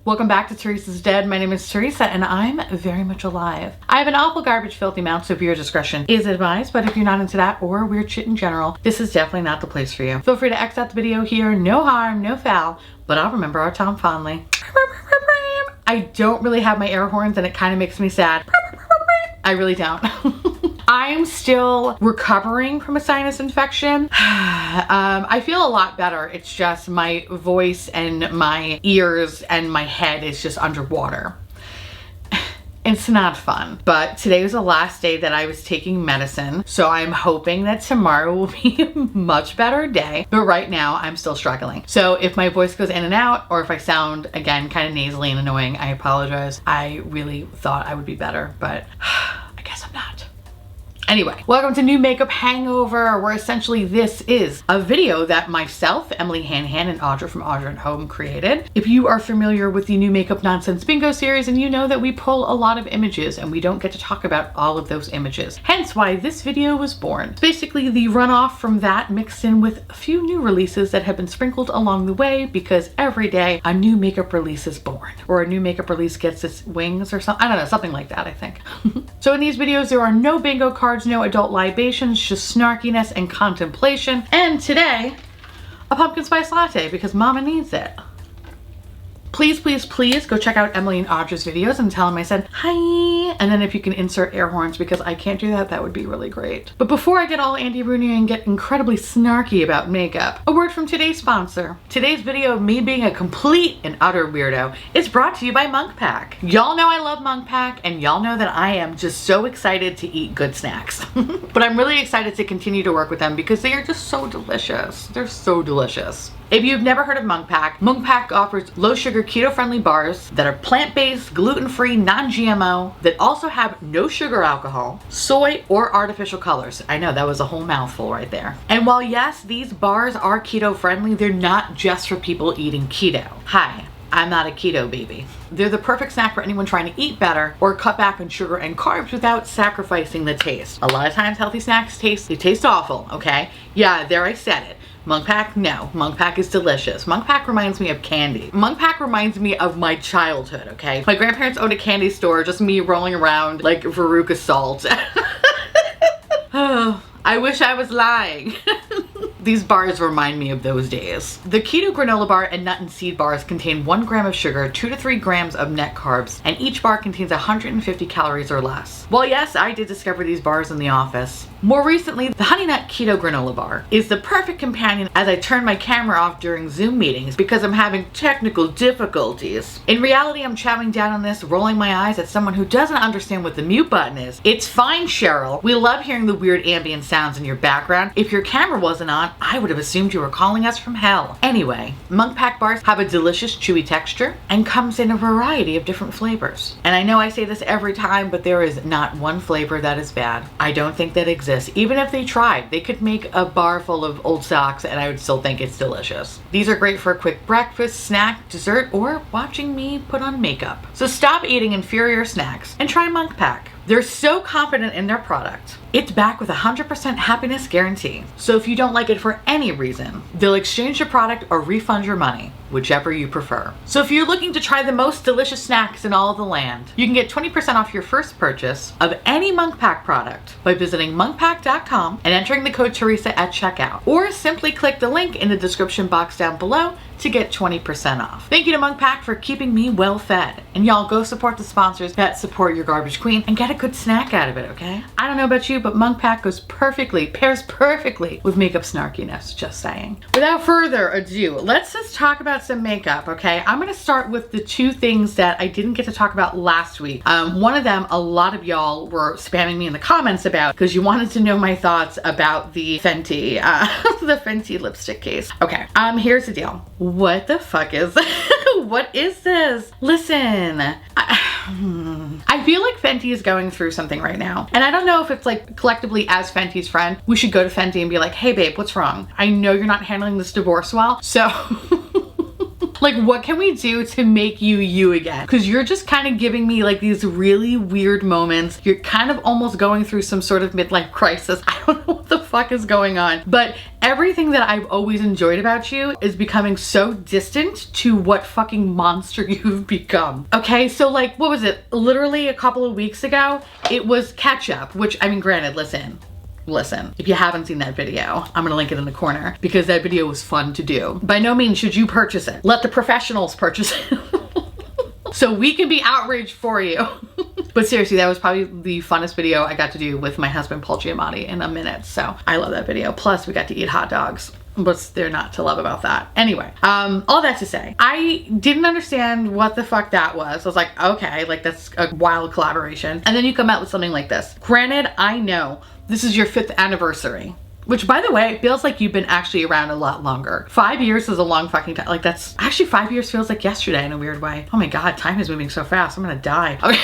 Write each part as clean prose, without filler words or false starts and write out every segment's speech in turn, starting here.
Welcome back to Theresa's Dead. My name is Theresa and I'm very much alive. I have an awful garbage filthy mouth, so viewer discretion is advised, but if you're not into that or weird shit in general, this is definitely not the place for you. Feel free to X out the video here, no harm, no foul, but I'll remember our time fondly. I don't really have my air horns and it kind of makes me sad. I really don't. I'm still recovering from a sinus infection. I feel a lot better. It's just my voice and my ears and my head is just underwater. It's not fun, but today was the last day that I was taking medicine, so I'm hoping that tomorrow will be a much better day, but right now I'm still struggling. So if my voice goes in and out, or if I sound, again, kind of nasally and annoying, I apologize. I really thought I would be better, but I guess I'm not. Anyway, welcome to New Makeup Hangover, where essentially this is a video that myself, Emily Hanhan, and Audra from Audra at Home created. If you are familiar with the New Makeup Nonsense Bingo series, and you know that we pull a lot of images and we don't get to talk about all of those images. Hence why this video was born. It's basically the runoff from that mixed in with a few new releases that have been sprinkled along the way, because every day a new makeup release is born. Or a new makeup release gets its wings or something. I don't know, something like that, I think. So in these videos, there are no bingo cards, no adult libations, just snarkiness and contemplation. And today, a pumpkin spice latte because mama needs it. Please, please, please go check out Emily and Audra's videos and tell them I said hi. And then if you can insert air horns, because I can't do that, that would be really great. But before I get all Andy Rooney and get incredibly snarky about makeup, a word from today's sponsor. Today's video of me being a complete and utter weirdo is brought to you by Munk Pack. Y'all know I love Munk Pack, and y'all know that I am just so excited to eat good snacks. But I'm really excited to continue to work with them because they are just so delicious. They're so delicious. If you've never heard of Munk Pack offers low sugar keto friendly bars that are plant-based, gluten-free, non-GMO, that also have no sugar alcohol, soy, or artificial colors. I know that was a whole mouthful right there. And while yes, these bars are keto friendly, they're not just for people eating keto. Hi, I'm not a keto baby. They're the perfect snack for anyone trying to eat better or cut back on sugar and carbs without sacrificing the taste. A lot of times healthy snacks taste awful, okay? Yeah, there I said it. Munk Pack? No. Munk Pack is delicious. Munk Pack reminds me of candy. Munk Pack reminds me of my childhood, okay? My grandparents owned a candy store, just me rolling around like Veruca Salt. Oh, I wish I was lying. These bars remind me of those days. The keto granola bar and nut and seed bars contain 1 gram of sugar, 2 to 3 grams of net carbs, and each bar contains 150 calories or less. Well, yes, I did discover these bars in the office. More recently, the Honey Nut Keto Granola Bar is the perfect companion as I turn my camera off during Zoom meetings because I'm having technical difficulties. In reality, I'm chowing down on this, rolling my eyes at someone who doesn't understand what the mute button is. It's fine, Cheryl. We love hearing the weird ambient sounds in your background. If your camera wasn't on, I would have assumed you were calling us from hell. Anyway, Munk Pack bars have a delicious chewy texture and comes in a variety of different flavors. And I know I say this every time, but there is not one flavor that is bad. I don't think that exists. Even if they tried, they could make a bar full of old socks and I would still think it's delicious. These are great for a quick breakfast, snack, dessert, or watching me put on makeup. So stop eating inferior snacks and try Munk Pack. They're so confident in their product. It's backed with a 100% happiness guarantee. So if you don't like it for any reason, they'll exchange your product or refund your money, whichever you prefer. So if you're looking to try the most delicious snacks in all of the land, you can get 20% off your first purchase of any Munk Pack product by visiting monkpack.com and entering the code Theresa at checkout. Or simply click the link in the description box down below to get 20% off. Thank you to Munk Pack for keeping me well fed. And y'all go support the sponsors that support your garbage queen and get a good snack out of it, okay? I don't know about you, but Munk Pack pairs perfectly with makeup snarkiness, just saying. Without further ado, let's just talk about some makeup, okay? I'm gonna start with the 2 things that I didn't get to talk about last week. One of them, a lot of y'all were spamming me in the comments about because you wanted to know my thoughts about the FENTY, the FENTY lipstick case. Okay, here's the deal. What the fuck is what is this? Listen, I feel like Fenty is going through something right now. And I don't know if it's like collectively as Fenty's friend, we should go to Fenty and be like, hey babe, what's wrong? I know you're not handling this divorce well, so Like, what can we do to make you you again? Because you're just kind of giving me like these really weird moments. You're kind of almost going through some sort of midlife crisis. I don't know what the fuck is going on, but everything that I've always enjoyed about you is becoming so distant to what fucking monster you've become. Okay, so like, what was it? Literally a couple of weeks ago, it was ketchup, which, I mean, granted, listen, if you haven't seen that video, I'm gonna link it in the corner because that video was fun to do. By no means should you purchase it. Let the professionals purchase it. So we can be outraged for you. But seriously, that was probably the funnest video I got to do with my husband, Paul Giamatti, in a minute. So I love that video. Plus we got to eat hot dogs. What's there not to love about that? Anyway, all that to say, I didn't understand what the fuck that was. I was like, okay, like that's a wild collaboration. And then you come out with something like this. Granted, I know this is your 5th anniversary. Which, by the way, feels like you've been actually around a lot longer. 5 years is a long fucking time. Like, that's actually 5 years feels like yesterday in a weird way. Oh my God, time is moving so fast. I'm gonna die. Okay.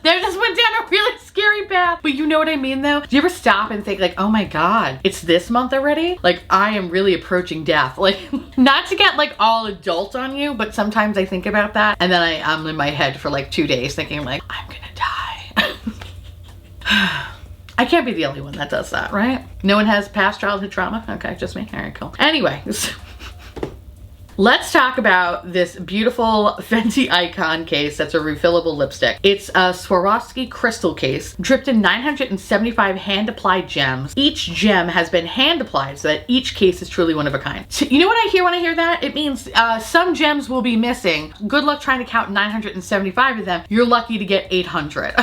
That just went down a really scary path. But you know what I mean though? Do you ever stop and think like, oh my God, it's this month already? Like, I am really approaching death. Like, not to get like all adult on you, but sometimes I think about that. And then I'm in my head for like 2 days thinking like, I'm gonna die. I can't be the only one that does that, right? No one has past childhood trauma? Okay, just me. All right, cool. Anyway, let's talk about this beautiful Fenty Icon case that's a refillable lipstick. It's a Swarovski crystal case dripped in 975 hand-applied gems. Each gem has been hand-applied so that each case is truly one of a kind. So, you know what I hear when I hear that? It means some gems will be missing. Good luck trying to count 975 of them. You're lucky to get 800.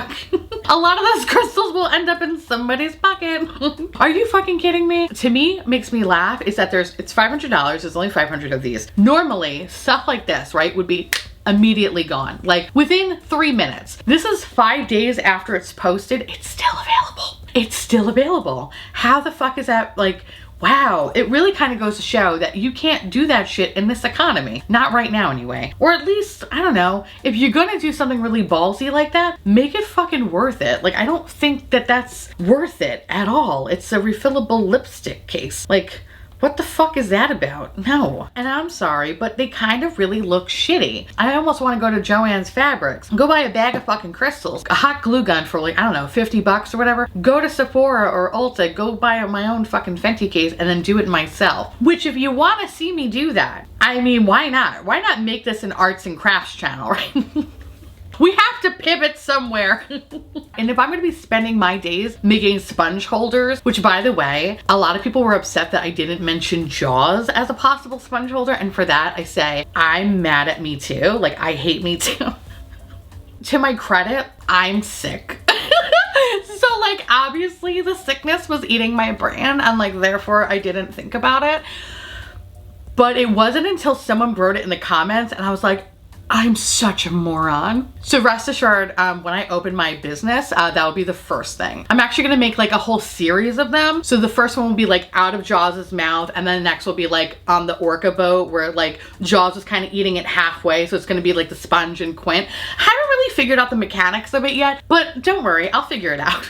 A lot of those crystals will end up in somebody's pocket. Are you fucking kidding me? To me, makes me laugh is that it's $500. There's only 500 of these. Normally, stuff like this, right, would be immediately gone. Like within 3 minutes. This is 5 days after it's posted. It's still available. It's still available. How the fuck is that like, wow, it really kind of goes to show that you can't do that shit in this economy. Not right now anyway. Or at least, I don't know, if you're gonna do something really ballsy like that, make it fucking worth it. Like, I don't think that that's worth it at all. It's a refillable lipstick case. Like, what the fuck is that about? No. And I'm sorry, but they kind of really look shitty. I almost want to go to Joann's Fabrics, go buy a bag of fucking crystals, a hot glue gun for like, I don't know, 50 bucks or whatever. Go to Sephora or Ulta, go buy my own fucking Fenty case and then do it myself. Which if you want to see me do that, I mean, why not? Why not make this an arts and crafts channel, right? We have to pivot somewhere. And if I'm gonna be spending my days making sponge holders, which by the way, a lot of people were upset that I didn't mention Jaws as a possible sponge holder. And for that, I say, I'm mad at me too. Like, I hate me too. To my credit, I'm sick. So like, obviously the sickness was eating my brain and like, therefore I didn't think about it. But it wasn't until someone wrote it in the comments and I was like, I'm such a moron. So rest assured, when I open my business, that will be the first thing. I'm actually gonna make like a whole series of them. So the first one will be like out of Jaws' mouth, and then the next will be like on the orca boat where like Jaws was kind of eating it halfway. So it's gonna be like the sponge and Quint. I haven't really figured out the mechanics of it yet, but don't worry, I'll figure it out.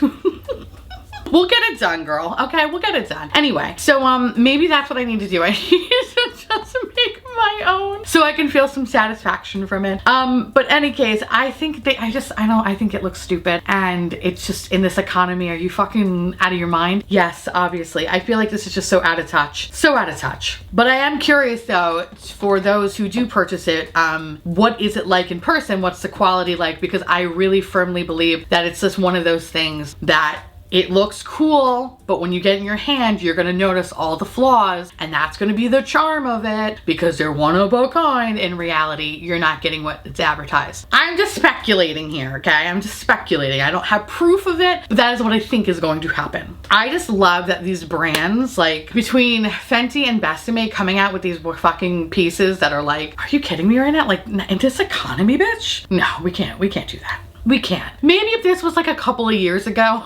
We'll get it done, girl. Okay, we'll get it done. Anyway, so maybe that's what I need to do. I need to just make my own so I can feel some satisfaction from it. But any case, I think I think it looks stupid, and it's just in this economy, are you fucking out of your mind? Yes, obviously. I feel like this is just so out of touch. So out of touch. But I am curious though, for those who do purchase it, what is it like in person? What's the quality like? Because I really firmly believe that it's just one of those things that it looks cool, but when you get in your hand, you're gonna notice all the flaws, and that's gonna be the charm of it because they're one of a kind. In reality, you're not getting what it's advertised. I'm just speculating here, okay? I'm just speculating. I don't have proof of it, but that is what I think is going to happen. I just love that these brands, like between Fenty and Besame coming out with these fucking pieces that are like, are you kidding me right now? Like, in this economy, bitch? No, we can't do that. We can't. Maybe if this was like a couple of years ago,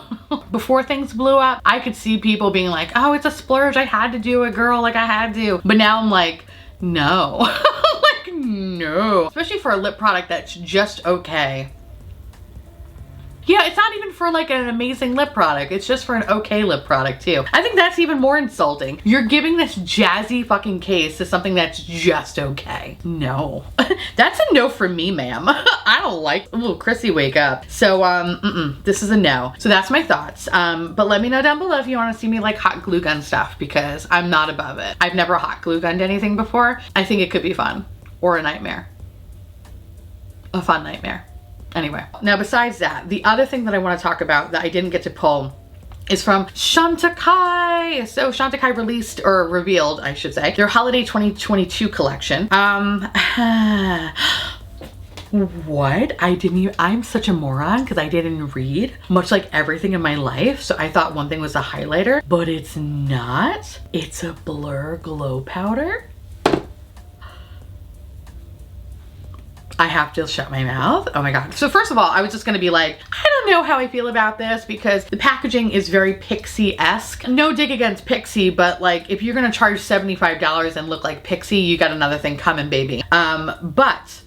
before things blew up, I could see people being like, oh, it's a splurge, I had to do it, girl, like I had to. But now I'm like, no. Like, no. Especially for a lip product that's just okay. Yeah, it's not even for like an amazing lip product. It's just for an okay lip product too. I think that's even more insulting. You're giving this jazzy fucking case to something that's just okay. No. That's a no for me, ma'am. I don't like, ooh, Chrissy, wake up. So, this is a no. So that's my thoughts. But let me know down below if you want to see me like hot glue gun stuff, because I'm not above it. I've never hot glue gunned anything before. I think it could be fun, or a nightmare. A fun nightmare. Anyway, now besides that, the other thing that I want to talk about that I didn't get to pull is from SHANTI. So SHANTI released, or revealed, I should say, their holiday 2022 collection. What? I'm such a moron because I didn't read, much like everything in my life. So I thought one thing was a highlighter, but it's not. It's a blur glow powder. I have to shut my mouth. Oh my God. So first of all, I was just gonna be like, I don't know how I feel about this because the packaging is very Pixie-esque. No dig against Pixie, but like if you're gonna charge $75 and look like Pixie, you got another thing coming, baby. But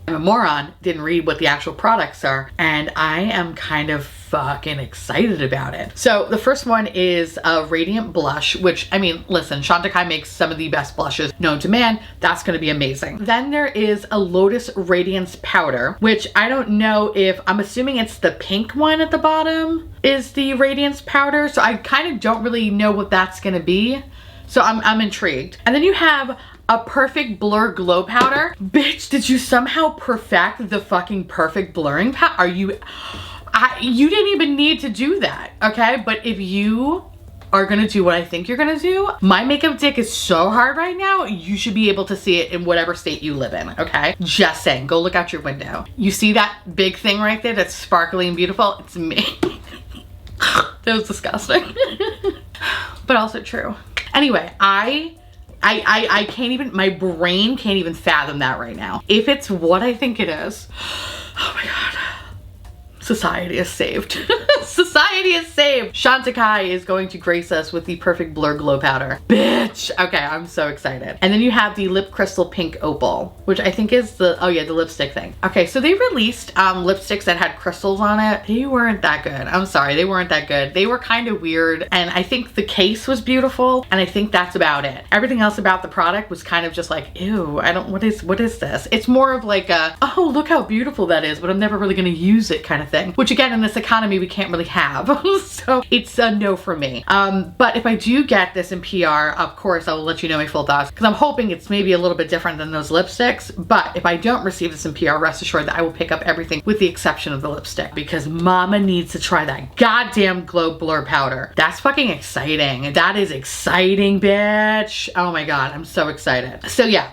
I'm a moron, didn't read what the actual products are, and I am kind of fucking excited about it. So the first one is a Radiant Blush, which, I mean, listen, SHANTI makes some of the best blushes known to man. That's gonna be amazing. Then there is a Lotus Radiance Powder, which I don't know if, I'm assuming it's the pink one at the bottom is the Radiance Powder. So I kind of don't really know what that's gonna be. So I'm intrigued. And then you have a Perfect Blur Glow Powder. Bitch, did you somehow perfect the fucking perfect blurring powder? You didn't even need to do that, okay? But if you are gonna do what I think you're gonna do, my makeup dick is so hard right now, you should be able to see it in whatever state you live in, okay? Just saying, go look out your window. You see that big thing right there that's sparkly and beautiful? It's me. That was disgusting. But also true. Anyway, I can't even, my brain can't even fathom that right now. If it's what I think it is, oh my God. Society is saved. Society is saved. SHANTI is going to grace us with the Perfect Blur Glow Powder. Bitch. Okay, I'm so excited. And then you have the Lip Crystal Pink Opal, which I think is the, oh yeah, the lipstick thing. Okay, so they released lipsticks that had crystals on it. They weren't that good. I'm sorry, they weren't that good. They were kind of weird, and I think the case was beautiful, and I think that's about it. Everything else about the product was kind of just like, ew, what is this? It's more of like a, oh, look how beautiful that is, but I'm never really gonna use it kind of thing. Which again, in this economy, we can't really have. So it's a no for me. But if I do get this in PR, of course, I will let you know my full thoughts, because I'm hoping it's maybe a little bit different than those lipsticks. But if I don't receive this in PR, rest assured that I will pick up everything with the exception of the lipstick, because mama needs to try that goddamn glow blur powder. That's fucking exciting. That is exciting, bitch. Oh my God, I'm so excited. So yeah.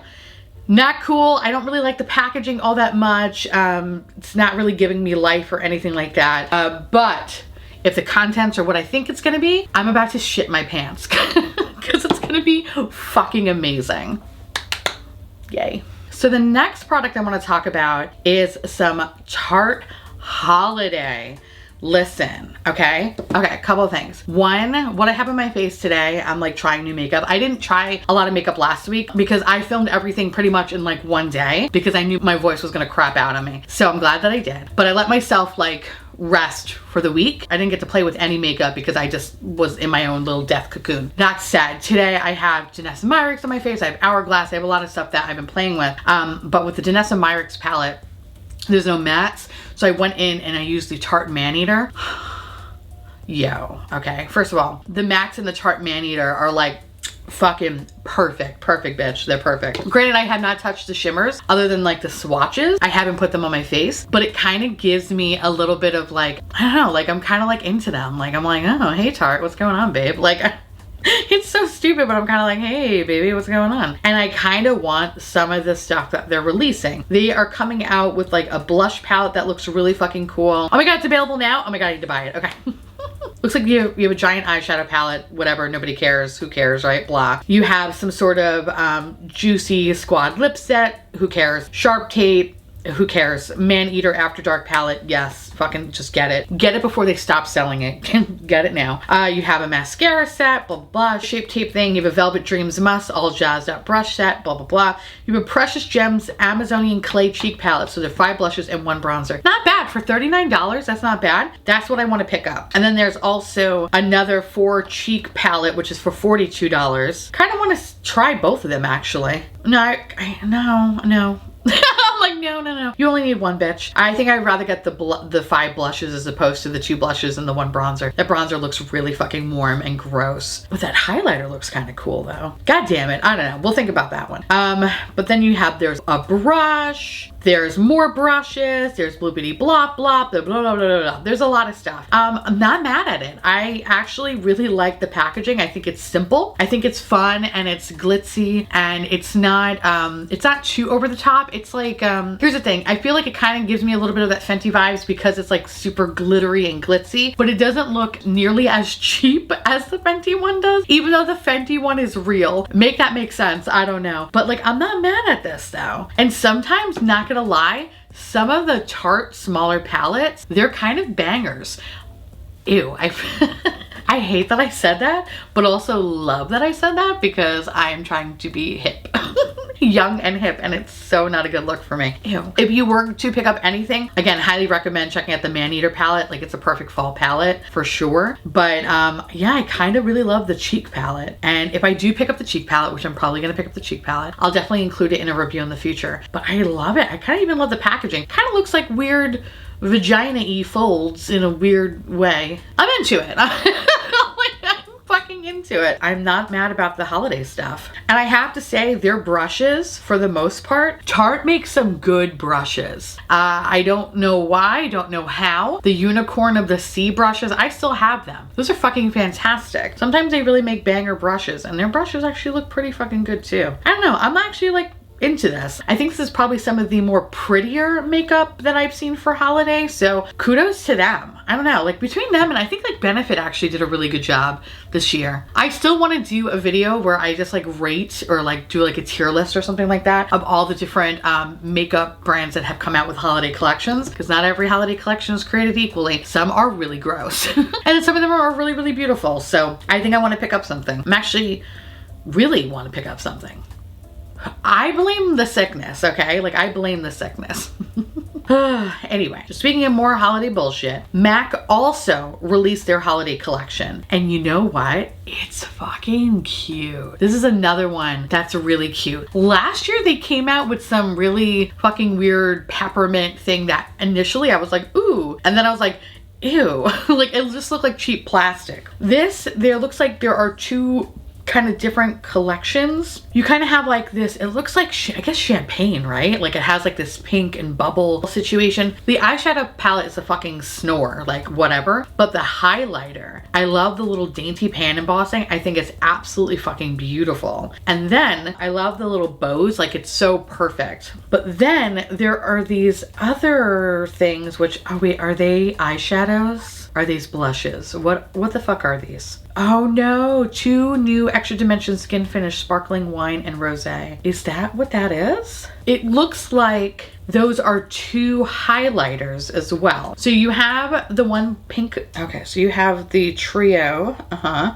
Not cool. I don't really like the packaging all that much. It's not really giving me life or anything like that. But if the contents are what I think it's gonna be, I'm about to shit my pants because it's gonna be fucking amazing. Yay. So the next product I want to talk about is some Tarte Holiday. Listen, okay, a couple of things. One, what I have on my face today, I'm like trying new makeup. I didn't try a lot of makeup last week because I filmed everything pretty much in like one day because I knew my voice was gonna crap out on me. So I'm glad that I did. But I let myself like rest for the week. I didn't get to play with any makeup because I just was in my own little death cocoon. That said, today I have Danessa Myricks on my face, I have Hourglass, I have a lot of stuff that I've been playing with. But with the Danessa Myricks palette, there's no mattes, so I went in and I used the Tarte Maneater. Yo, okay. First of all, the mattes in the Tarte Maneater are like fucking perfect, bitch. They're perfect. Granted, I have not touched the shimmers other than like the swatches. I haven't put them on my face, but it kind of gives me a little bit of like, I don't know, like I'm kind of like into them. Like I'm like, oh, hey Tarte, what's going on, babe? Like, it's so stupid, but I'm kind of like, hey baby, what's going on? And I kind of want some of the stuff that they're releasing. They are coming out with like a blush palette that looks really fucking cool. Oh my God, it's available now? Oh my God, I need to buy it, okay. Looks like you have a giant eyeshadow palette, whatever, nobody cares, who cares, right? Blah. You have some sort of juicy squad lip set, who cares? Sharp tape, who cares? Man Eater After Dark palette, yes, fucking just get it. Get it before they stop selling it. Get it now. You have a mascara set, blah, blah, blah, shape tape thing. You have a Velvet Dreams Must, all jazzed up brush set, blah, blah, blah. You have a Precious Gems Amazonian Clay Cheek palette. So they're 5 blushes and 1 bronzer. Not bad for $39. That's not bad. That's what I want to pick up. And then there's also another 4 cheek palette, which is for $42. Kind of want to try both of them actually. No, no. I'm like, no. You only need 1, bitch. I think I'd rather get the 5 blushes as opposed to the 2 blushes and the 1 bronzer. That bronzer looks really fucking warm and gross. But that highlighter looks kind of cool though. God damn it. I don't know. We'll think about that one. But then there's a brush. There's more brushes. There's bloopity blop blop, blah, blah, blah, blah, blah. There's a lot of stuff. I'm not mad at it. I actually really like the packaging. I think it's simple. I think it's fun and it's glitzy and it's not too over the top. It's like, here's the thing. I feel like it kind of gives me a little bit of that Fenty vibes because it's like super glittery and glitzy, but it doesn't look nearly as cheap as the Fenty one does, even though the Fenty one is real. Make that make sense. I don't know. But like, I'm not mad at this though. And sometimes, not gonna lie, some of the Tarte smaller palettes, they're kind of bangers. Ew, I hate that I said that, but also love that I said that because I am trying to be hip. Young and hip, and it's so not a good look for me. Ew. If you were to pick up anything, again, highly recommend checking out the Man Eater palette. Like, it's a perfect fall palette for sure. But yeah, I kind of really love the cheek palette. And if I do pick up the cheek palette, which I'm probably gonna pick up the cheek palette, I'll definitely include it in a review in the future. But I love it. I kind of even love the packaging. Kind of looks like weird vagina-y folds in a weird way. I'm into it. Fucking into it. I'm not mad about the holiday stuff. And I have to say, their brushes, for the most part, Tarte makes some good brushes. I don't know why, I don't know how. The Unicorn of the Sea brushes, I still have them. Those are fucking fantastic. Sometimes they really make banger brushes, and their brushes actually look pretty fucking good too. I don't know, I'm actually like into this. I think this is probably some of the more prettier makeup that I've seen for holiday, so kudos to them. I don't know, like between them and I think like Benefit actually did a really good job this year. I still want to do a video where I just like rate or like do like a tier list or something like that of all the different makeup brands that have come out with holiday collections, because not every holiday collection is created equally. Some are really gross and some of them are really, really beautiful. So I think I want to pick up something. I'm actually really want to pick up something. I blame the sickness, okay? Like, I blame the sickness. Anyway, just speaking of more holiday bullshit, MAC also released their holiday collection. And you know what? It's fucking cute. This is another one that's really cute. Last year, they came out with some really fucking weird peppermint thing that initially I was like, ooh. And then I was like, ew. Like, it just looked like cheap plastic. There looks like there are 2 kind of different collections. You kind of have like this, it looks like, I guess champagne, right? Like it has like this pink and bubble situation. The eyeshadow palette is a fucking snore, like whatever. But the highlighter, I love the little dainty pan embossing. I think it's absolutely fucking beautiful. And then I love the little bows, like it's so perfect. But then there are these other things, which, oh wait, are they eyeshadows? Are these blushes? What the fuck are these? Oh no, 2 new Extra Dimension Skin Finish Sparkling Wine and Rosé. Is that what that is? It looks like those are 2 highlighters as well. So you have the one pink, okay, so you have the trio,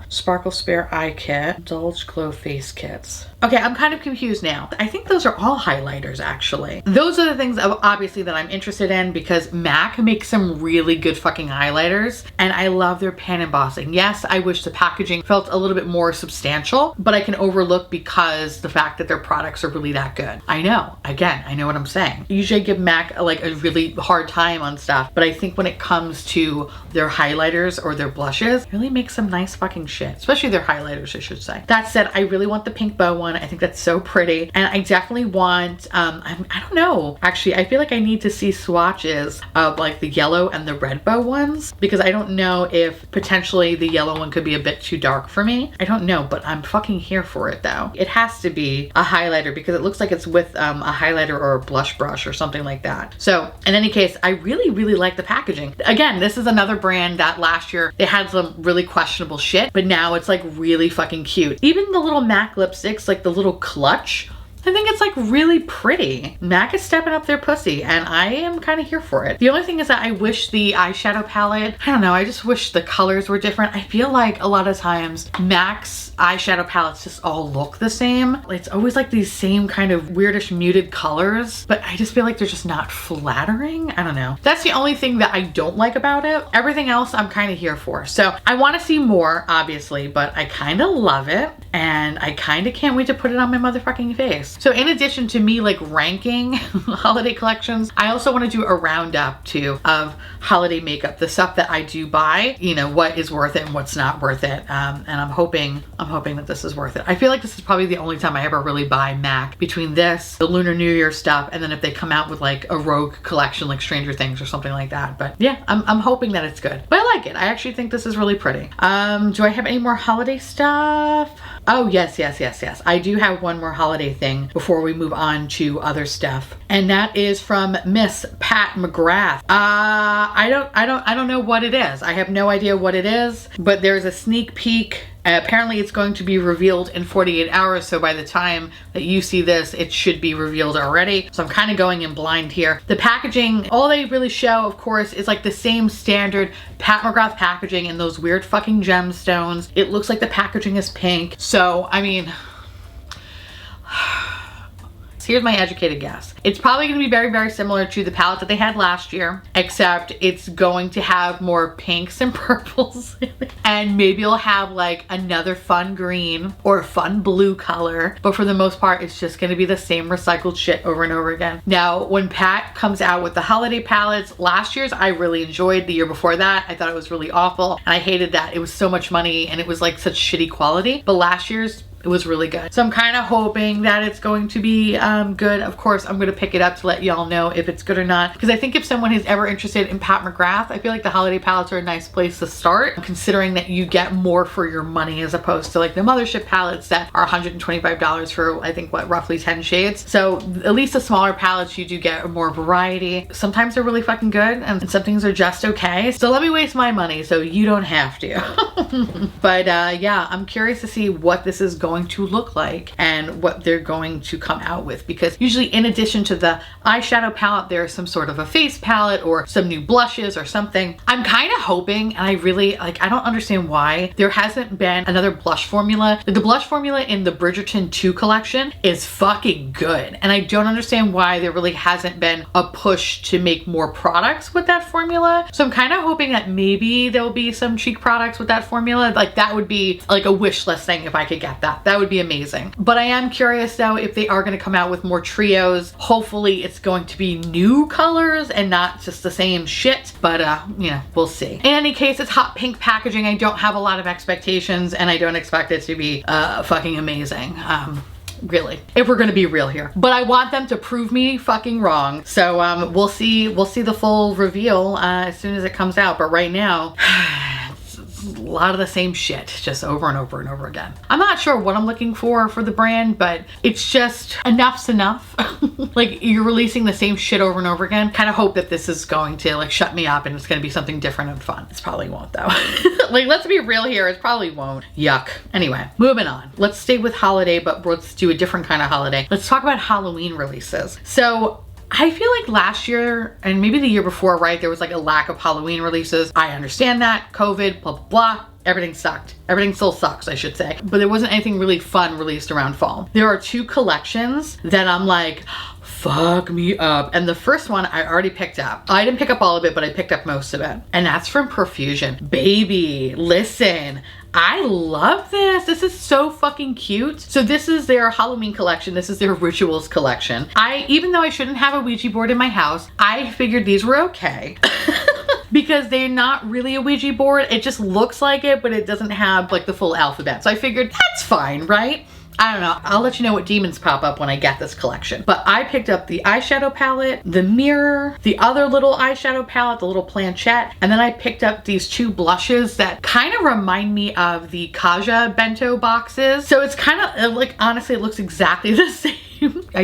Sparkle Spare Eye Kit, Indulge Glow Face Kits. Okay, I'm kind of confused now. I think those are all highlighters actually. Those are the things obviously that I'm interested in because MAC makes some really good fucking highlighters and I love their pan embossing. Yes, I wish the packaging felt a little bit more substantial, but I can overlook because the fact that their products are really that good. I know, again, I know what I'm saying. Usually I give MAC like a really hard time on stuff, but I think when it comes to their highlighters or their blushes, it really makes some nice fucking shit, especially their highlighters, I should say. That said, I really want the pink bow one. I think that's so pretty. And I definitely want, I don't know, actually, I feel like I need to see swatches of like the yellow and the red bow ones because I don't know if potentially the yellow one could be a bit too dark for me. I don't know, but I'm fucking here for it though. It has to be a highlighter because it looks like it's with a highlighter or a blush brush or something like that. So in any case, I really, really like the packaging. Again, this is another brand that last year they had some really questionable shit, but now it's like really fucking cute. Even the little MAC lipsticks, like the little clutch, I think it's like really pretty. MAC is stepping up their pussy and I am kind of here for it. The only thing is that I wish the eyeshadow palette, I don't know, I just wish the colors were different. I feel like a lot of times MAC's eyeshadow palettes just all look the same. It's always like these same kind of weirdish muted colors, but I just feel like they're just not flattering. I don't know. That's the only thing that I don't like about it. Everything else I'm kind of here for. So I want to see more, obviously, but I kind of love it and I kind of can't wait to put it on my motherfucking face. So in addition to me like ranking holiday collections, I also want to do a roundup too of holiday makeup, the stuff that I do buy, you know, what is worth it and what's not worth it. And I'm hoping that this is worth it. I feel like this is probably the only time I ever really buy MAC, between this, the Lunar New Year stuff, and then if they come out with like a rogue collection like Stranger Things or something like that. But yeah, I'm hoping that it's good. But I like it. I actually think this is really pretty. Do I have any more holiday stuff? Oh, yes. I do have one more holiday thing before we move on to other stuff. And that is from Miss Pat McGrath. I don't know what it is. I have no idea what it is, but there's a sneak peek. Apparently it's going to be revealed in 48 hours. So by the time that you see this, it should be revealed already. So I'm kind of going in blind here. The packaging, all they really show, of course, is like the same standard Pat McGrath packaging and those weird fucking gemstones. It looks like the packaging is pink. So, I mean, here's my educated guess. It's probably going to be very, very similar to the palette that they had last year, except it's going to have more pinks and purples in it. And maybe it'll have like another fun green or fun blue color. But for the most part, it's just going to be the same recycled shit over and over again. Now, when Pat comes out with the holiday palettes, last year's I really enjoyed. The year before that, I thought it was really awful. And I hated that it was so much money and it was like such shitty quality. But last year's, it was really good. So I'm kind of hoping that it's going to be good. Of course, I'm going to pick it up to let y'all know if it's good or not. Because I think if someone is ever interested in Pat McGrath, I feel like the holiday palettes are a nice place to start, considering that you get more for your money as opposed to like the mothership palettes that are $125 for, I think, what, roughly 10 shades. So at least the smaller palettes, you do get more variety. Sometimes they're really fucking good and some things are just okay. So let me waste my money so you don't have to. But yeah, I'm curious to see what this is going to look like and what they're going to come out with, because usually in addition to the eyeshadow palette, there's some sort of a face palette or some new blushes or something. I'm kind of hoping, and I really like, I don't understand why there hasn't been another blush formula. The blush formula in the Bridgerton 2 collection is fucking good, and I don't understand why there really hasn't been a push to make more products with that formula. So I'm kind of hoping that maybe there'll be some cheek products with that formula. Like that would be like a wish list thing if I could get that. That would be amazing. But I am curious though if they are going to come out with more trios. Hopefully it's going to be new colors and not just the same shit, but you know, we'll see. In any case, it's hot pink packaging. I don't have a lot of expectations and I don't expect it to be fucking amazing. Really, if we're gonna be real here. But I want them to prove me fucking wrong. So we'll see the full reveal as soon as it comes out. But right now, a lot of the same shit, just over and over and over again. I'm not sure what I'm looking for the brand, but it's just enough's enough. Like you're releasing the same shit over and over again. Kind of hope that this is going to like shut me up and it's going to be something different and fun. It probably won't though. Like let's be real here, it probably won't. Yuck. Anyway, moving on. Let's stay with holiday, but let's do a different kind of holiday. Let's talk about Halloween releases. So I feel like last year and maybe the year before, right, there was like a lack of Halloween releases. I understand that, COVID, blah, blah, blah. Everything sucked. Everything still sucks, I should say. But there wasn't anything really fun released around fall. There are 2 collections that I'm like, fuck me up. And the first one I already picked up. I didn't pick up all of it, but I picked up most of it. And that's from Profusion. Baby, listen. I love this. This is so fucking cute. So this is their Halloween collection. This is their rituals collection. Even though I shouldn't have a Ouija board in my house, I figured these were okay. Because they're not really a Ouija board. It just looks like it, but it doesn't have like the full alphabet. So I figured that's fine, right? I don't know. I'll let you know what demons pop up when I get this collection. But I picked up the eyeshadow palette, the mirror, the other little eyeshadow palette, the little planchette, and then I picked up these 2 blushes that kind of remind me of the Kaja bento boxes. So it's kind of like, honestly, it looks exactly the same.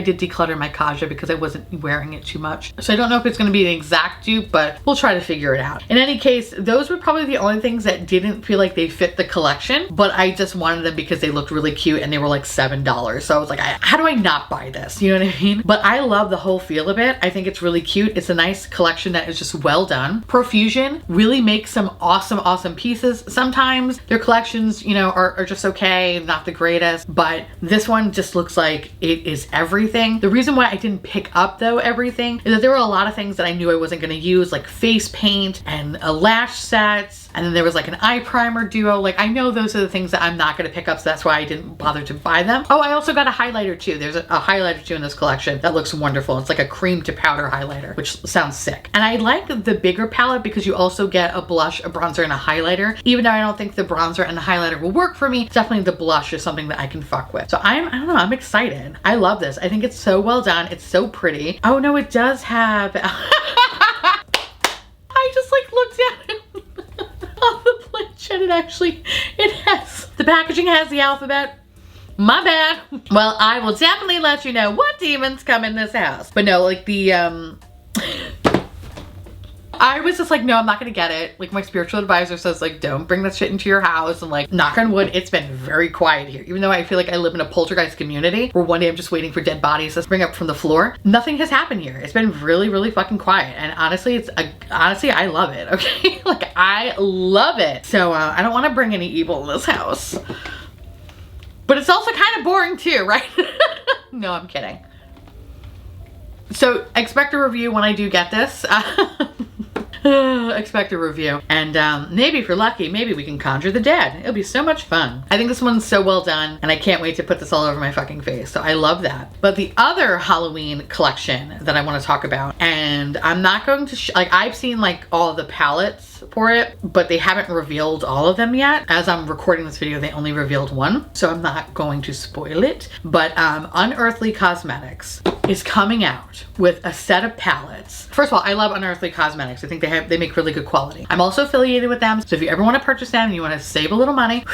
did declutter my Kaja because I wasn't wearing it too much. So I don't know if it's going to be an exact dupe, but we'll try to figure it out. In any case, those were probably the only things that didn't feel like they fit the collection, but I just wanted them because they looked really cute and they were like $7. So I was like, how do I not buy this? You know what I mean? But I love the whole feel of it. I think it's really cute. It's a nice collection that is just well done. Profusion really makes some awesome pieces. Sometimes their collections, you know, are just okay, not the greatest, but this one just looks like it is everything. The reason why I didn't pick up though everything is that there were a lot of things that I knew I wasn't going to use, like face paint and lash sets, and then there was like an eye primer duo. Like I know those are the things that I'm not going to pick up, so that's why I didn't bother to buy them. Oh, I also got a highlighter too. There's a highlighter too in this collection that looks wonderful. It's like a cream to powder highlighter, which sounds sick. And I like the bigger palette because you also get a blush, a bronzer, and a highlighter. Even though I don't think the bronzer and the highlighter will work for me, definitely the blush is something that I can fuck with. So I don't know, I'm excited. I love this. I think it's so well done. It's so pretty. Oh no, it does have, I just like looked at it on the planchette. It has, the packaging has the alphabet. My bad. Well, I will definitely let you know what demons come in this house. But no, like the, I was just like, no, I'm not gonna get it. Like my spiritual advisor says, like, don't bring that shit into your house. And like, knock on wood, it's been very quiet here. Even though I feel like I live in a poltergeist community where one day I'm just waiting for dead bodies to spring up from the floor. Nothing has happened here. It's been really fucking quiet. And honestly, honestly, I love it, okay? Like, I love it. So I don't wanna bring any evil in this house. But it's also kind of boring too, right? No, I'm kidding. So expect a review when I do get this. Expect a review. And maybe if you're lucky, maybe we can conjure the dead. It'll be so much fun. I think this one's so well done and I can't wait to put this all over my fucking face. So I love that. But the other Halloween collection that I want to talk about, and I'm not going to, like, I've seen like all the palettes for it, but they haven't revealed all of them yet. As I'm recording this video, they only revealed one, so I'm not going to spoil it. But Unearthly Cosmetics is coming out with a set of palettes. First of all, I love Unearthly Cosmetics. I think they make really good quality. I'm also affiliated with them, so if you ever want to purchase them and you want to save a little money,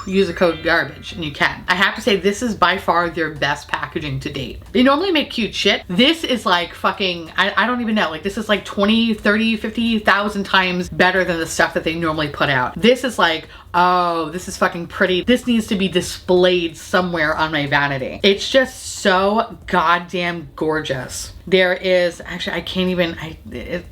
use the code GARBAGE and you can. I have to say, this is by far their best packaging to date. They normally make cute shit. This is like fucking, I don't even know, like this is like 20, 30, 50,000 times better than the stuff that they normally put out. This is like, oh, this is fucking pretty. This needs to be displayed somewhere on my vanity. It's just so goddamn gorgeous. There is, actually, I can't even,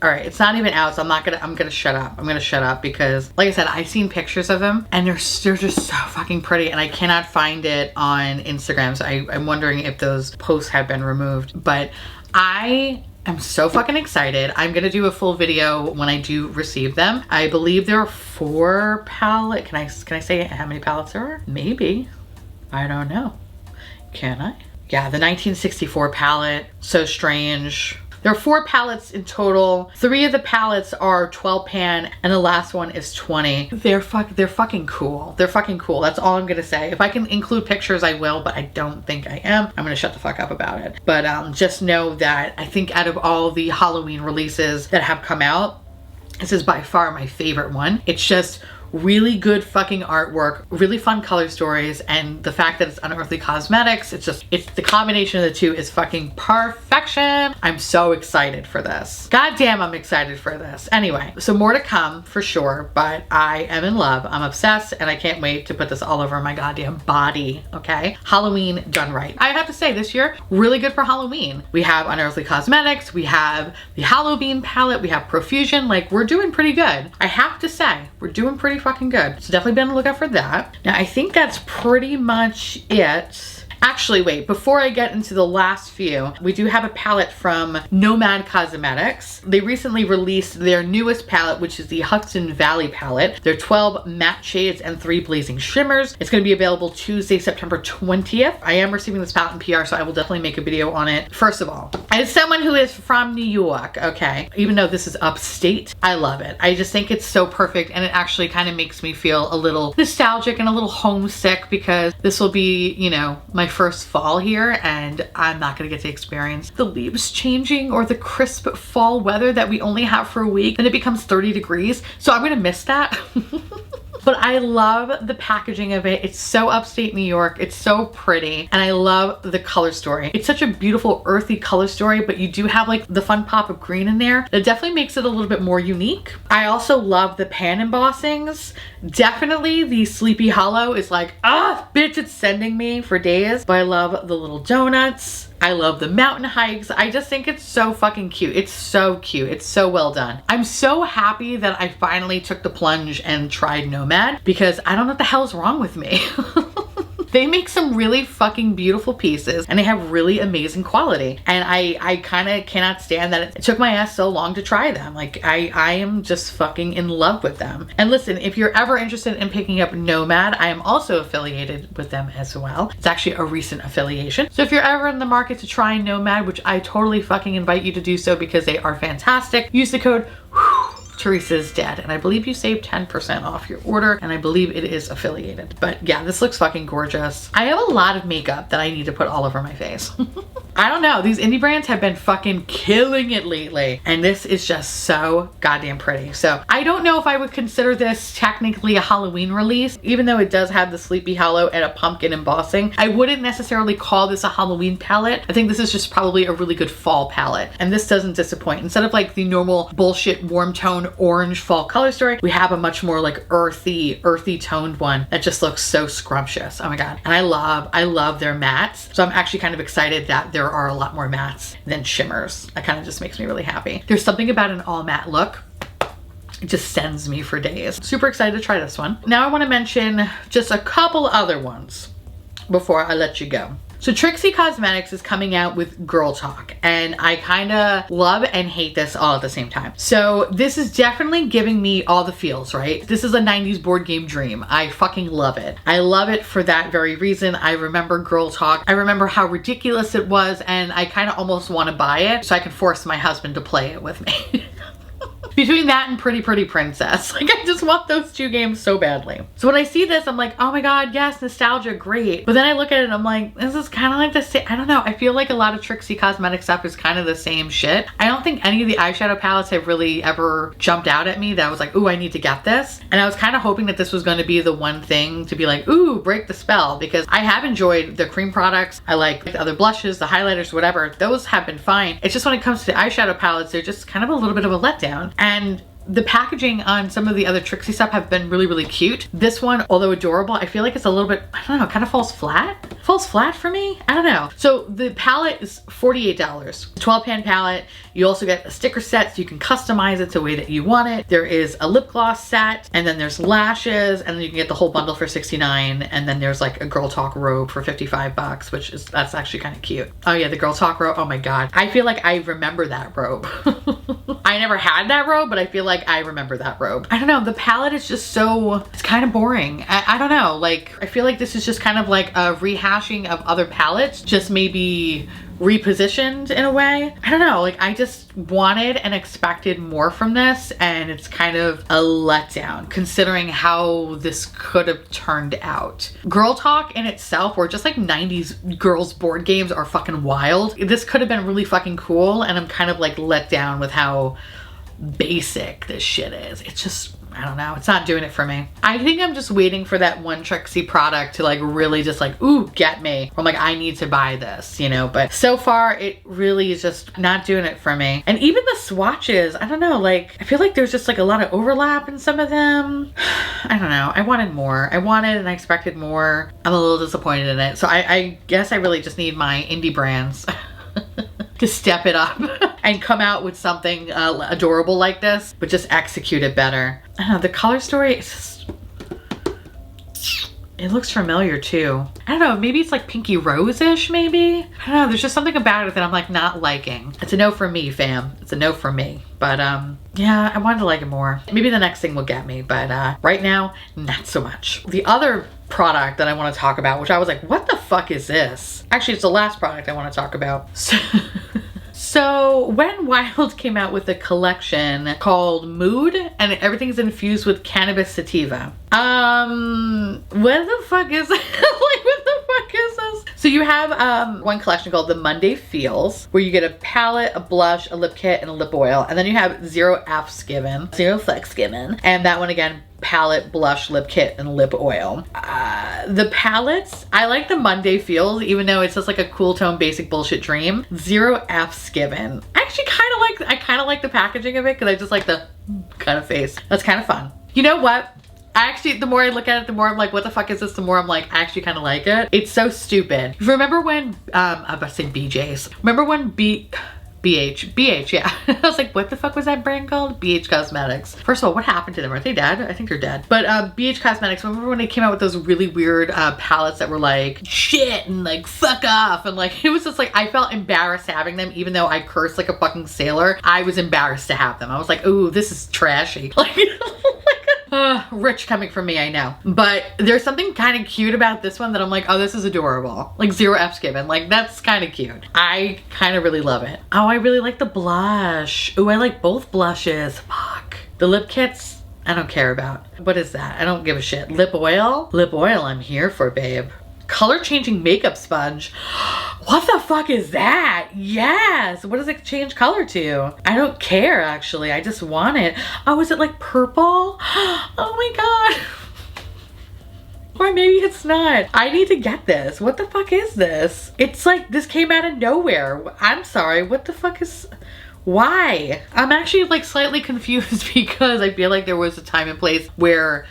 all right, it's not even out, so I'm gonna shut up. I'm gonna shut up because, like I said, I've seen pictures of them and they're just so fucking pretty and I cannot find it on Instagram. So I'm wondering if those posts have been removed, but I'm so fucking excited. I'm gonna do a full video when I do receive them. I believe there are 4 palette. Can I say how many palettes there are? Maybe. I don't know. Can I? Yeah, the 1964 palette. So strange. There are 4 palettes in total. 3 of the palettes are 12 pan and the last one is 20. They're fucking cool. They're fucking cool. That's all I'm gonna say. If I can include pictures, I will, but I don't think I am. I'm gonna shut the fuck up about it. But just know that I think out of all the Halloween releases that have come out, this is by far my favorite one. It's just really good fucking artwork, really fun color stories, and the fact that it's Unearthly Cosmetics, it's the combination of the two is fucking perfection. I'm so excited for this. God damn, I'm excited for this. Anyway, so more to come for sure, but I am in love. I'm obsessed and I can't wait to put this all over my goddamn body, okay? Halloween done right. I have to say, this year, really good for Halloween. We have Unearthly Cosmetics, we have the Halloween palette, we have Profusion. Like, we're doing pretty good. I have to say, we're doing pretty fucking good. So definitely be on the lookout for that. Now I think that's pretty much it. Actually, wait, before I get into the last few, we do have a palette from Nomad Cosmetics. They recently released their newest palette, which is the Hudson Valley palette. They're 12 matte shades and 3 blazing shimmers. It's gonna be available Tuesday, September 20th. I am receiving this palette in PR, so I will definitely make a video on it. First of all, as someone who is from New York, okay, even though this is upstate, I love it. I just think it's so perfect and it actually kind of makes me feel a little nostalgic and a little homesick because this will be, you know, my first fall here and I'm not gonna get to experience the leaves changing or the crisp fall weather that we only have for a week and it becomes 30 degrees. So I'm gonna miss that. But I love the packaging of it. It's so upstate New York. It's so pretty. And I love the color story. It's such a beautiful earthy color story, but you do have like the fun pop of green in there. That definitely makes it a little bit more unique. I also love the pan embossings. Definitely the Sleepy Hollow is like, ah, bitch, it's sending me for days. But I love the little donuts. I love the mountain hikes. I just think it's so fucking cute. It's so cute. It's so well done. I'm so happy that I finally took the plunge and tried Nomad because I don't know what the hell's wrong with me. They make some really fucking beautiful pieces and they have really amazing quality. And I kind of cannot stand that it took my ass so long to try them. Like I am just fucking in love with them. And listen, if you're ever interested in picking up Nomad, I am also affiliated with them as well. It's actually a recent affiliation. So if you're ever in the market to try Nomad, which I totally fucking invite you to do so because they are fantastic, use the code Theresa's dead, and I believe you save 10% off your order, and I believe it is affiliated. But yeah, this looks fucking gorgeous. I have a lot of makeup that I need to put all over my face. I don't know, these indie brands have been fucking killing it lately, and this is just so goddamn pretty. So I don't know if I would consider this technically a Halloween release, even though it does have the Sleepy Hollow and a pumpkin embossing. I wouldn't necessarily call this a Halloween palette. I think this is just probably a really good fall palette, and this doesn't disappoint. Instead of like the normal bullshit warm tone orange fall color story, we have a much more like earthy toned one that just looks so scrumptious. Oh my god. And I love their mattes. So I'm actually kind of excited that there are a lot more mattes than shimmers. That kind of just makes me really happy. There's something about an all matte look. It just sends me for days. Super excited to try this one. Now I want to mention just a couple other ones before I let you go. So Trixie Cosmetics is coming out with Girl Talk, and I kind of love and hate this all at the same time. So this is definitely giving me all the feels, right? This is a 90s board game dream. I fucking love it. I love it for that very reason. I remember Girl Talk. I remember how ridiculous it was, and I kind of almost want to buy it so I can force my husband to play it with me. Between that and Pretty Pretty Princess. Like, I just want those two games so badly. So when I see this, I'm like, oh my god, yes, nostalgia, great. But then I look at it and I'm like, this is kind of like the same. I don't know. I feel like a lot of Trixie Cosmetic stuff is kind of the same shit. I don't think any of the eyeshadow palettes have really ever jumped out at me that I was like, ooh, I need to get this. And I was kind of hoping that this was going to be the one thing to be like, ooh, break the spell. Because I have enjoyed the cream products. I like the other blushes, the highlighters, whatever. Those have been fine. It's just when it comes to the eyeshadow palettes, they're just kind of a little bit of a letdown. And the packaging on some of the other Trixie stuff have been really, really cute. This one, although adorable, I feel like it's a little bit, I don't know, kind of falls flat. Falls flat for me? I don't know. So the palette is $48. 12 pan palette. You also get a sticker set so you can customize it the way that you want it. There is a lip gloss set, and then there's lashes, and then you can get the whole bundle for $69. And then there's like a Girl Talk robe for $55, which is, that's actually kind of cute. Oh yeah, the Girl Talk robe. Oh my god. I feel like I remember that robe. I never had that robe, but I feel like I remember that robe. I don't know, the palette is just so, it's kind of boring. I don't know, like, I feel like this is just kind of like a rehashing of other palettes, just maybe repositioned in a way. I don't know, like, I just wanted and expected more from this, and it's kind of a letdown considering how this could have turned out. Girl Talk in itself, or just like 90s girls board games, are fucking wild. This could have been really fucking cool, and I'm kind of like let down with how basic this shit is. It's just, I don't know, it's not doing it for me. I think I'm just waiting for that one Trixie product to like really just like, ooh, get me. Or I'm like, I need to buy this, you know, but so far it really is just not doing it for me. And even the swatches, I don't know, like, I feel like there's just like a lot of overlap in some of them. I don't know, I wanted more. I wanted and I expected more. I'm a little disappointed in it. So I guess I really just need my indie brands to step it up and come out with something adorable like this, but just execute it better. I don't know, the color story is just, it looks familiar too. I don't know, maybe it's like pinky rose-ish maybe? I don't know, there's just something about it that I'm like not liking. It's a no for me, fam. It's a no for me. But yeah, I wanted to like it more. Maybe the next thing will get me, but right now, not so much. The other product that I want to talk about, which I was like, what the fuck is this? Actually, it's the last product I want to talk about. So Wet n Wild came out with a collection called Mood, and everything's infused with cannabis sativa. What the fuck is like, what the fuck is this? So you have one collection called the Monday Feels, where you get a palette, a blush, a lip kit, and a lip oil. And then you have Zero F's Given, Zero Fucks Given. And that one again, palette, blush, lip kit, and lip oil. The palettes, I like the Monday Feels, even though it's just like a cool tone basic bullshit dream. Zero F's Given. I actually kind of like the packaging of it because I just like the kind of face. That's kind of fun. You know what? Actually, the more I look at it, the more I'm like, what the fuck is this? The more I'm like, I actually kind of like it. It's so stupid. Remember when, I'm about to say BJ's. Remember when BH, yeah. I was like, what the fuck was that brand called? BH Cosmetics. First of all, what happened to them? Are they dead? I think they're dead. But BH Cosmetics, remember when they came out with those really weird palettes that were like, shit, and like, fuck off. And like, it was just like, I felt embarrassed having them, even though I cursed like a fucking sailor. I was embarrassed to have them. I was like, ooh, this is trashy. Like, rich coming from me, I know. But there's something kind of cute about this one that I'm like, oh, this is adorable. Like Zero F's Given. Like, that's kind of cute. I kind of really love it. Oh, I really like the blush. Ooh, I like both blushes. Fuck. The lip kits, I don't care about. What is that? I don't give a shit. Lip oil? Lip oil, I'm here for, babe. Color changing makeup sponge. What the fuck is that? Yes. What does it change color to? I don't care, actually. I just want it. Oh, is it like purple? Oh my god. Or maybe it's not. I need to get this. What the fuck is this? It's like this came out of nowhere. I'm sorry. What the fuck is... Why? I'm actually like slightly confused because I feel like there was a time and place where...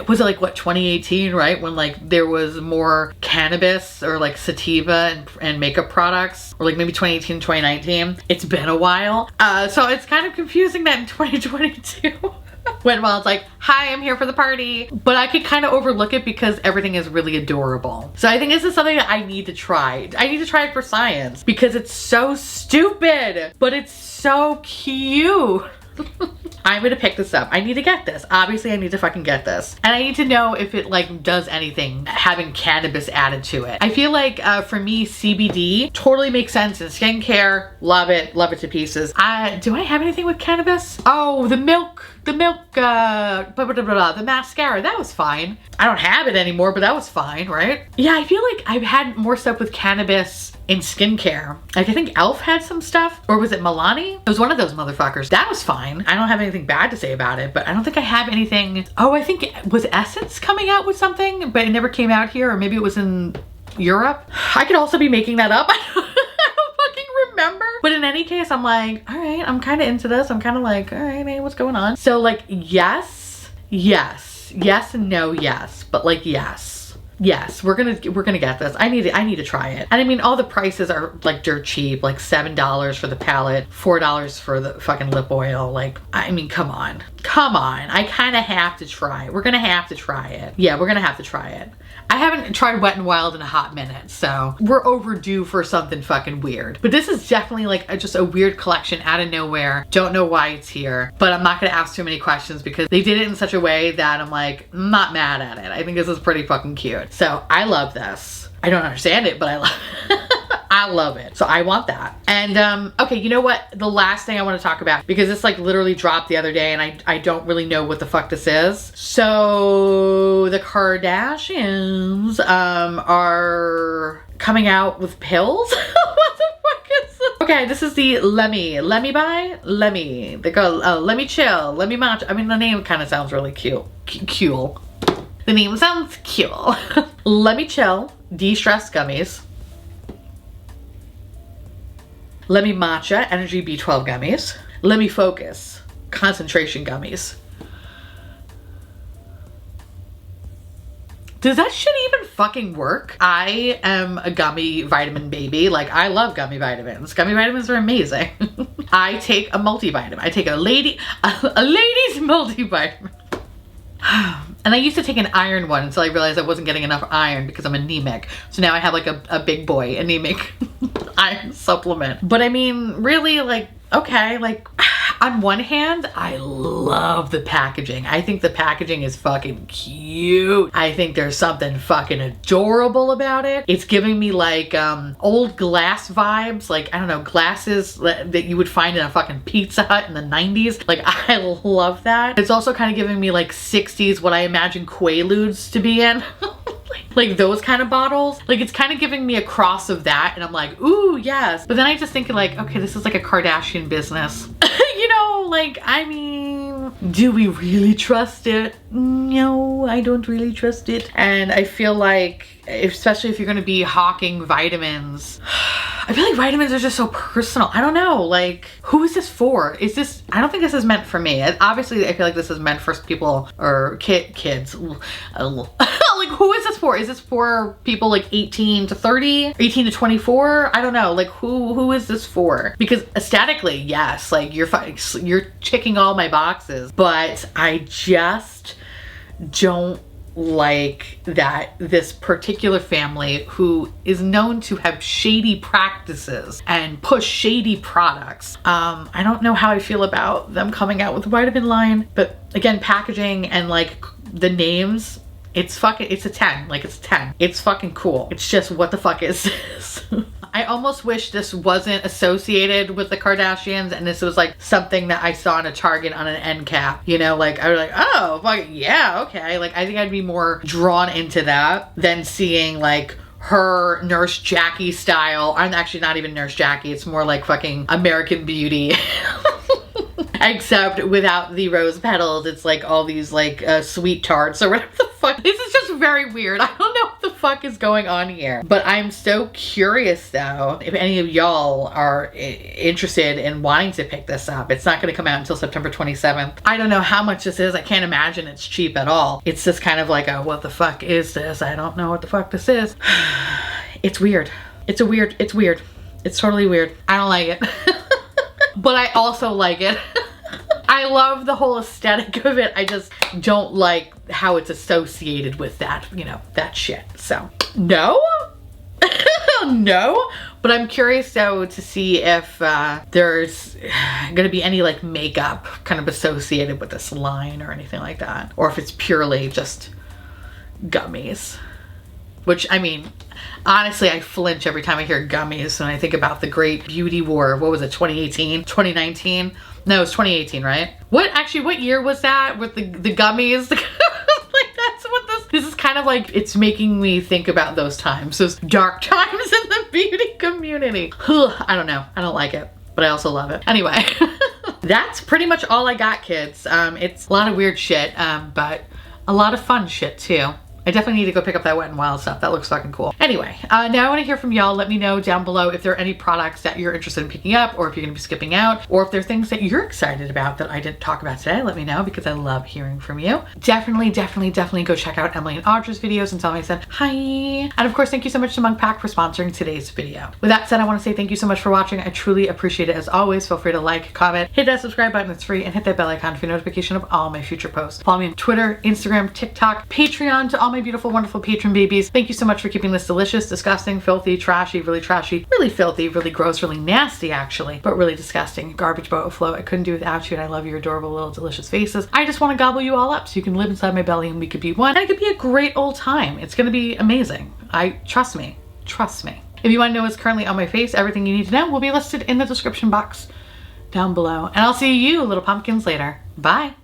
Was it like what, 2018, right? When like there was more cannabis or like sativa and makeup products, or like maybe 2018, 2019. It's been a while. So it's kind of confusing that in 2022 when while it's like, hi, I'm here for the party. But I could kind of overlook it because everything is really adorable. So I think this is something that I need to try. I need to try it for science because it's so stupid, but it's so cute. I'm gonna pick this up. I need to get this. Obviously, I need to fucking get this. And I need to know if it like does anything having cannabis added to it. I feel like for me, CBD totally makes sense in skincare. Love it to pieces. Do I have anything with cannabis? Oh, the mascara, that was fine. I don't have it anymore, but that was fine, right? Yeah, I feel like I've had more stuff with cannabis in skincare. Like I think e.l.f. had some stuff, or was it Milani? It was one of those motherfuckers. That was fine. I don't have anything bad to say about it, but I don't think I have anything. Oh, I think was Essence coming out with something, but it never came out here, or maybe it was in Europe. I could also be making that up. I don't fucking remember. But in any case, I'm like, all right, I'm kind of into this. I'm kind of like, all right, hey, what's going on? So like, yes, and no, yes, but like, yes, we're gonna get this. I need to try it. And I mean, all the prices are like dirt cheap, like $7 for the palette, $4 for the fucking lip oil. Like, I mean, come on. I kind of have to try it. We're gonna have to try it. Yeah, we're gonna have to try it. I haven't tried Wet n Wild in a hot minute, so we're overdue for something fucking weird. But this is definitely like just a weird collection out of nowhere. Don't know why it's here, but I'm not gonna ask too many questions because they did it in such a way that I'm like, not mad at it. I think this is pretty fucking cute. So I love this. I don't understand it, but I love it. I love it. So I want that. And okay, you know what? The last thing I want to talk about, because this like literally dropped the other day and I don't really know what the fuck this is. So the Kardashians are coming out with pills? What the fuck is this? Okay, this is the Lemmy. Lemmy by? Lemmy. They go, Lemmy Chill, Lemmy Match. I mean, the name kind of sounds really cute. Cool. The name sounds cute. Lemmy Chill, de-stress gummies. Lemmy Matcha, Energy B12 gummies. Lemmy Focus, concentration gummies. Does that shit even fucking work? I am a gummy vitamin baby. Like, I love gummy vitamins. Gummy vitamins are amazing. I take a multivitamin. I take a lady's multivitamin. And I used to take an iron one until I realized I wasn't getting enough iron because I'm anemic. So now I have like a big boy anemic iron supplement. But I mean, really, like, okay, like on one hand, I love the packaging. I think the packaging is fucking cute. I think there's something fucking adorable about it. It's giving me like old glass vibes, like, I don't know, glasses that you would find in a fucking Pizza Hut in the 90s. Like, I love that. It's also kind of giving me like 60s, what I imagine Quaaludes to be in. Like, Like those kind of bottles. Like it's kind of giving me a cross of that and I'm like, ooh, yes. But then I just think like, okay, this is like a Kardashian business. You know, like, I mean, do we really trust it? No, I don't really trust it. And I feel like, especially if you're gonna be hawking vitamins, I feel like vitamins are just so personal. I don't know, like, who is this for? Is this, I don't think this is meant for me. Obviously, I feel like this is meant for people or kids. Like, who is this for? Is this for people like 18 to 30, 18 to 24? I don't know, like who is this for? Because aesthetically, yes, like you're ticking all my boxes, but I just don't like that this particular family who is known to have shady practices and push shady products. I don't know how I feel about them coming out with a vitamin line, but again, packaging and like the names, it's a 10. Like it's a 10. It's fucking cool. It's just, what the fuck is this? I almost wish this wasn't associated with the Kardashians and this was like something that I saw in a Target on an end cap. You know, like I was like, oh, fuck yeah, okay. Like I think I'd be more drawn into that than seeing like her Nurse Jackie style. I'm actually not even Nurse Jackie. It's more like fucking American Beauty. Except without the rose petals, it's like all these like sweet tarts or whatever the fuck. This is just very weird. I don't know what the fuck is going on here. But I'm so curious though, if any of y'all are interested in wanting to pick this up. It's not going to come out until September 27th. I don't know how much this is. I can't imagine it's cheap at all. It's just kind of like a, what the fuck is this? I don't know what the fuck this is. It's weird. It's weird. It's totally weird. I don't like it. But I also like it. I love the whole aesthetic of it. I just don't like how it's associated with that, you know, that shit. So, no. No. But I'm curious though to see if there's gonna be any like makeup kind of associated with this line or anything like that. Or if it's purely just gummies. Which, I mean, honestly, I flinch every time I hear gummies when I think about the great beauty war. What was it, 2018? 2019? No, it was 2018, right? What year was that with the gummies? Like, that's what this is kind of like, it's making me think about those times, those dark times in the beauty community. I don't know. I don't like it, but I also love it. Anyway, that's pretty much all I got, kids. It's a lot of weird shit, but a lot of fun shit too. I definitely need to go pick up that Wet n Wild stuff. That looks fucking cool. Anyway, now I want to hear from y'all. Let me know down below if there are any products that you're interested in picking up, or if you're going to be skipping out, or if there are things that you're excited about that I didn't talk about today. Let me know, because I love hearing from you. Definitely go check out Emily and Audra's videos and tell them I said hi. And of course, thank you so much to Monk Pack for sponsoring today's video. With that said, I want to say thank you so much for watching. I truly appreciate it. As always, feel free to like, comment, hit that subscribe button. It's free, and hit that bell icon for notification of all my future posts. Follow me on Twitter, Instagram, TikTok, Patreon. To all my beautiful, wonderful patron babies, thank you so much for keeping this delicious, disgusting, filthy, trashy, really filthy, really gross, really nasty actually, but really disgusting garbage boat afloat. I couldn't do without you, and I love your adorable little delicious faces. I just want to gobble you all up so you can live inside my belly and we could be one, and it could be a great old time. It's gonna be amazing. Trust me. If you want to know what's currently on my face, everything you need to know will be listed in the description box down below, and I'll see you little pumpkins later. Bye.